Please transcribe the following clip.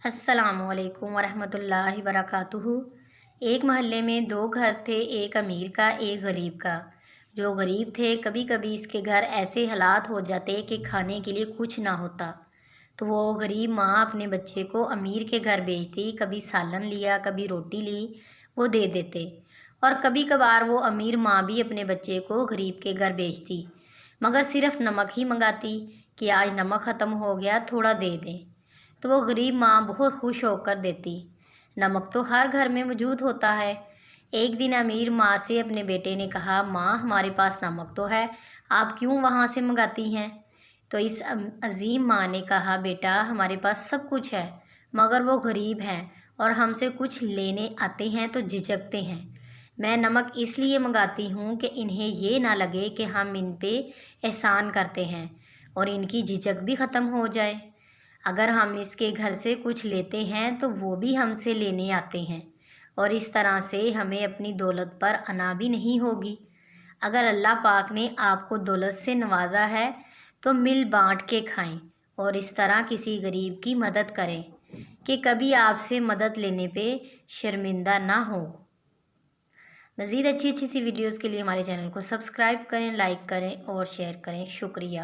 السلام علیکم ورحمۃ اللہ وبرکاتہ۔ ایک محلے میں دو گھر تھے، ایک امیر کا ایک غریب کا۔ جو غریب تھے کبھی کبھی اس کے گھر ایسے حالات ہو جاتے کہ کھانے کے لیے کچھ نہ ہوتا، تو وہ غریب ماں اپنے بچے کو امیر کے گھر بھیجتی، کبھی سالن لیا کبھی روٹی لی، وہ دے دیتے۔ اور کبھی کبھار وہ امیر ماں بھی اپنے بچے کو غریب کے گھر بھیجتی، مگر صرف نمک ہی منگاتی کہ آج نمک ختم ہو گیا، تھوڑا دے دیں۔ تو وہ غریب ماں بہت خوش ہو کر دیتی۔ نمک تو ہر گھر میں موجود ہوتا ہے۔ ایک دن امیر ماں سے اپنے بیٹے نے کہا، ماں ہمارے پاس نمک تو ہے، آپ کیوں وہاں سے منگاتی ہیں؟ تو اس عظیم ماں نے کہا، بیٹا ہمارے پاس سب کچھ ہے، مگر وہ غریب ہیں اور ہم سے کچھ لینے آتے ہیں تو جھجکتے ہیں۔ میں نمک اس لیے منگاتی ہوں کہ انہیں یہ نہ لگے کہ ہم ان پہ احسان کرتے ہیں اور ان کی جھجک بھی ختم ہو جائے۔ اگر ہم اس کے گھر سے کچھ لیتے ہیں تو وہ بھی ہم سے لینے آتے ہیں، اور اس طرح سے ہمیں اپنی دولت پر انا بھی نہیں ہوگی۔ اگر اللہ پاک نے آپ کو دولت سے نوازا ہے تو مل بانٹ کے کھائیں اور اس طرح کسی غریب کی مدد کریں کہ کبھی آپ سے مدد لینے پہ شرمندہ نہ ہو۔ مزید اچھی سی ویڈیوز کے لیے ہمارے چینل کو سبسکرائب کریں، لائک کریں اور شیئر کریں۔ شکریہ۔